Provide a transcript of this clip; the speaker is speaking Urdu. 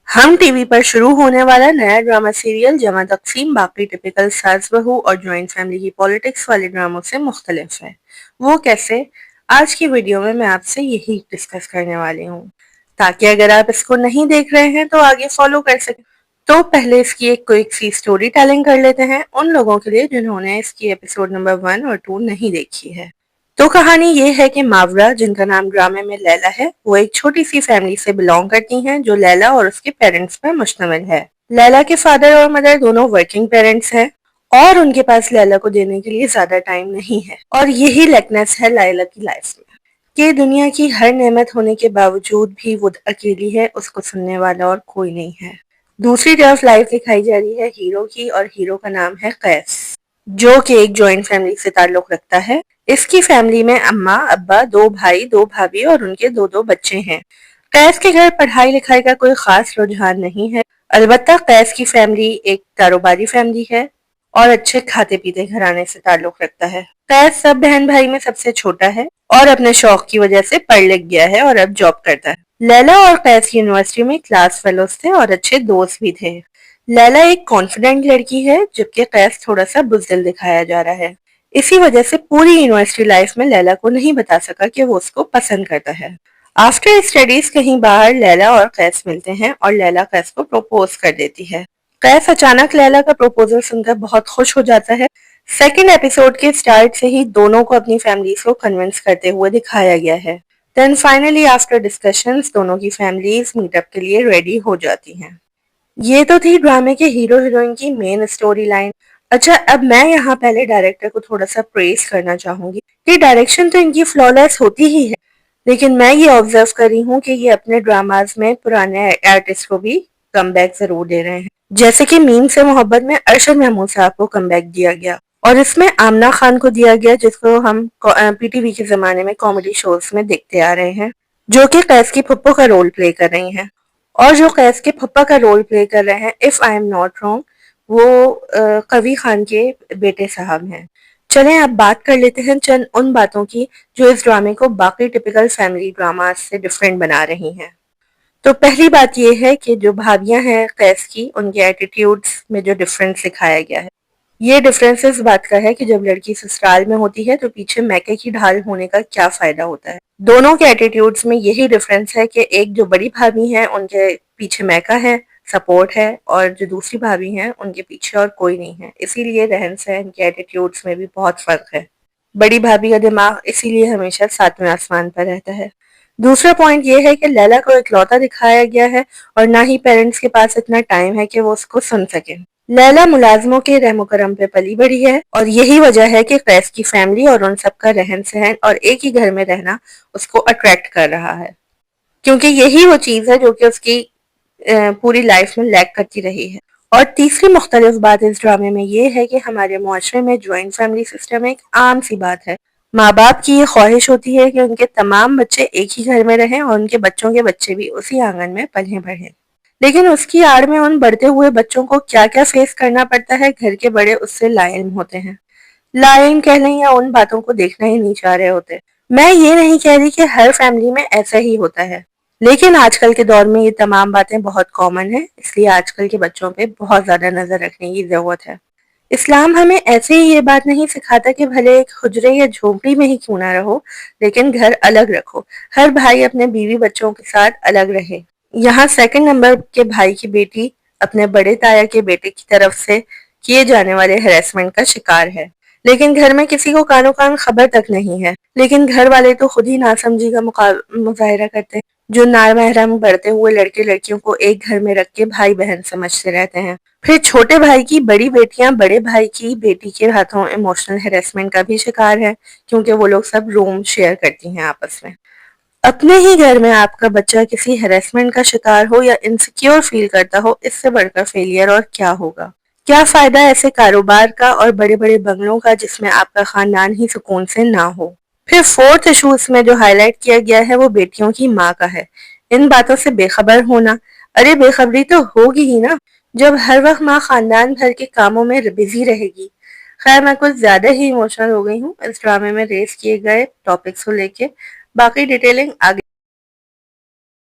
ہم ٹی وی پر شروع ہونے والا نیا ڈرامہ سیریل جمع تقسیم باقی ٹپیکل ساس بہو اور جوائنٹ فیملی کی پالیٹکس والے ڈراموں سے مختلف ہے۔ وہ کیسے؟ آج کی ویڈیو میں آپ سے یہی ڈسکس کرنے والی ہوں، تاکہ اگر آپ اس کو نہیں دیکھ رہے ہیں تو آگے فالو کر سکیں۔ تو پہلے اس کی ایک کوئک سی سٹوری ٹیلنگ کر لیتے ہیں ان لوگوں کے لیے جنہوں نے اس کی ایپیسوڈ نمبر 1 اور 2 نہیں دیکھی ہے۔ تو کہانی یہ ہے کہ ماورا، جن کا نام ڈرامے میں لیلا ہے، وہ ایک چھوٹی سی فیملی سے بلونگ کرتی ہیں جو لیلا اور اس کے پیرنٹس پر مشتمل ہے۔ لیلا کے فادر اور مدر دونوں ورکنگ پیرنٹس ہیں اور ان کے پاس لیلا کو دینے کے لیے زیادہ ٹائم نہیں ہے، اور یہی لیکنیس ہے لیلا کی لائف میں کہ دنیا کی ہر نعمت ہونے کے باوجود بھی وہ اکیلی ہے، اس کو سننے والا اور کوئی نہیں ہے۔ دوسری طرف لائف دکھائی جا رہی ہے ہیرو کی، اور ہیرو کا نام ہے قیس، جو کہ ایک جوائنٹ فیملی سے تعلق رکھتا ہے۔ اس کی فیملی میں اماں، ابا، 2 بھائی، 2 بھابھی اور ان کے 2 بچے ہیں۔ قیس کے گھر پڑھائی لکھائی کا کوئی خاص رجحان نہیں ہے، البتہ قیس کی فیملی ایک کاروباری فیملی ہے اور اچھے کھاتے پیتے گھرانے سے تعلق رکھتا ہے۔ قیس سب بہن بھائی میں سب سے چھوٹا ہے اور اپنے شوق کی وجہ سے پڑھ لکھ گیا ہے اور اب جاب کرتا ہے۔ لیلا اور قیس یونیورسٹی میں کلاس فیلوز تھے اور اچھے دوست بھی تھے۔ لیلا ایک کانفیڈنٹ لڑکی ہے جبکہ قیس تھوڑا سا بزدل دکھایا جا رہا ہے۔ اسی وجہ سے پوری یونیورسٹی لائف میں لیلا کو نہیں بتا سکا کہ وہ اس کو پسند کرتا ہے۔ آفٹر اسٹڈیز کہیں باہر لیلا اور قیس ملتے ہیں اور لیلا قیس کو پروپوز کر دیتی ہے۔ قیس اچانک لیلا کا پروپوزل سن کر بہت خوش ہو جاتا ہے۔ سیکنڈ ایپیسوڈ کے سٹارٹ سے ہی دونوں کو اپنی فیملیز کو کنونس کرتے ہوئے دکھایا گیا ہے۔ دین فائنلی آفٹر ڈسکشنز دونوں کی فیملیز میٹ اپ کے لیے ریڈی ہو جاتی ہیں۔ یہ تو تھی ڈرامے کے ہیرو ہیروئن کی مین سٹوری لائن۔ اچھا، اب میں یہاں پہلے ڈائریکٹر کو تھوڑا سا پریز کرنا چاہوں گی کہ ڈائریکشن تو ان کی فلالیس ہوتی ہی ہے، لیکن میں یہ آبزرو کر رہی ہوں کہ یہ اپنے ڈراماز میں پرانے آرٹسٹ کو بھی کم بیک ضرور دے رہے ہیں، جیسے کہ میم سے محبت میں ارشد محمود صاحب کو کم بیک دیا گیا اور اس میں آمنہ خان کو دیا گیا، جس کو ہم پی ٹی وی کے زمانے میں کامیڈی شوز میں دیکھتے آ رہے ہیں، جو کہ قیس کی پھپھو کا رول پلے کر رہی ہیں۔ اور جو قیس کے پھپھا کا رول پلے کر رہے ہیں، if I am not wrong, وہ قوی خان کے بیٹے صاحب ہیں۔ چلیں اب بات کر لیتے ہیں چند ان باتوں کی جو اس ڈرامے کو باقی ٹپیکل فیملی ڈراماز سے ڈیفرنٹ بنا رہی ہیں۔ تو پہلی بات یہ ہے کہ جو بھابیاں ہیں قیس کی، ان کے ایٹیٹیوڈز میں جو ڈیفرنس دکھایا گیا ہے، یہ ڈیفرنس اس بات کا ہے کہ جب لڑکی سسرال میں ہوتی ہے تو پیچھے میکے کی ڈھال ہونے کا کیا فائدہ ہوتا ہے۔ دونوں کے ایٹیٹیوڈز میں یہی ڈیفرنس ہے کہ ایک جو بڑی بھابی ہیں ان کے پیچھے میکا ہے، سپورٹ ہے، اور جو دوسری بھابی ہیں ان کے پیچھے اور کوئی نہیں ہے۔ اسی لیے رہن سہن کے ایٹیٹیوڈز میں بھی بہت فرق ہے۔ بڑی بھابی کا دماغ اسی لیے ہمیشہ 7ویں آسمان پر رہتا ہے۔ دوسرا پوائنٹ یہ ہے کہ لیلا کو اکلوتا دکھایا گیا ہے اور نہ ہی پیرنٹس کے پاس اتنا ٹائم ہے کہ وہ اس کو سن سکیں۔ لیلا ملازموں کے رحم و کرم پہ پلی بڑھی ہے اور یہی وجہ ہے کہ قیس کی فیملی اور ان سب کا رہن سہن اور ایک ہی گھر میں رہنا اس کو اٹریکٹ کر رہا ہے، کیونکہ یہی وہ چیز ہے جو کہ اس کی پوری لائف میں لیک کرتی رہی ہے۔ اور تیسری مختلف بات اس ڈرامے میں یہ ہے کہ ہمارے معاشرے میں جوائنٹ فیملی سسٹم ایک عام سی بات ہے۔ ماں باپ کی یہ خواہش ہوتی ہے کہ ان کے تمام بچے ایک ہی گھر میں رہیں اور ان کے بچوں کے بچے بھی اسی آنگن میں پلیں بڑھیں، لیکن اس کی آڑ میں ان بڑھتے ہوئے بچوں کو کیا کیا فیس کرنا پڑتا ہے، گھر کے بڑے اس سے لا علم ہوتے ہیں، لا علم کہہ لیں یا ان باتوں کو دیکھنا ہی نہیں چاہ رہے ہوتے۔ میں یہ نہیں کہہ رہی کہ ہر فیملی میں ایسا ہی ہوتا ہے، لیکن آج کل کے دور میں یہ تمام باتیں بہت کامن ہیں، اس لیے آج کل کے بچوں پہ بہت زیادہ نظر رکھنے کی ضرورت ہے۔ اسلام ہمیں ایسے ہی یہ بات نہیں سکھاتا کہ بھلے ایک حجرے یا جھونپڑی میں ہی کیوں نہ رہو، لیکن گھر الگ رکھو، ہر بھائی اپنے بیوی بچوں کے ساتھ الگ رہے۔ یہاں سیکنڈ نمبر کے بھائی کی بیٹی اپنے بڑے تایا کے بیٹے کی طرف سے کیے جانے والے ہیراسمنٹ کا شکار ہے، لیکن گھر میں کسی کو کانوں کان خبر تک نہیں ہے، لیکن گھر والے تو خود ہی ناسمجھی کا مظاہرہ کرتے ہیں، جو نامحرم بڑھتے ہوئے لڑکے لڑکیوں کو ایک گھر میں رکھ کے بھائی بہن سمجھتے رہتے ہیں۔ پھر چھوٹے بھائی کی بڑی بیٹیاں بڑے بھائی کی بیٹی کے ہاتھوں ایموشنل ہیراسمنٹ کا بھی شکار ہے، کیونکہ وہ لوگ سب روم شیئر کرتی ہیں آپس میں۔ اپنے ہی گھر میں آپ کا بچہ کسی ہیراسمنٹ کا شکار ہو یا انسیکیور فیل کرتا ہو، اس سے بڑھ کر فیلئر اور کیا ہوگا؟ کیا فائدہ ایسے کاروبار کا اور بڑے بڑے بنگلوں کا جس میں آپ کا خاندان ہی سکون سے نہ ہو؟ پھر فورتھ ایشو اس میں جو ہائی لائٹ کیا گیا ہے وہ بیٹیوں کی ماں کا ہے۔ ان باتوں سے بے خبر ہونا، ارے بے خبری تو ہوگی ہی نا جب ہر وقت ماں خاندان بھر کے کاموں میں بزی رہے گی۔ خیر، میں کچھ زیادہ ہی ایموشنل ہو گئی ہوں اس ڈرامے میں ریز کیے گئے ٹاپکس کو لے کے، باقی ڈیٹیلنگ آگے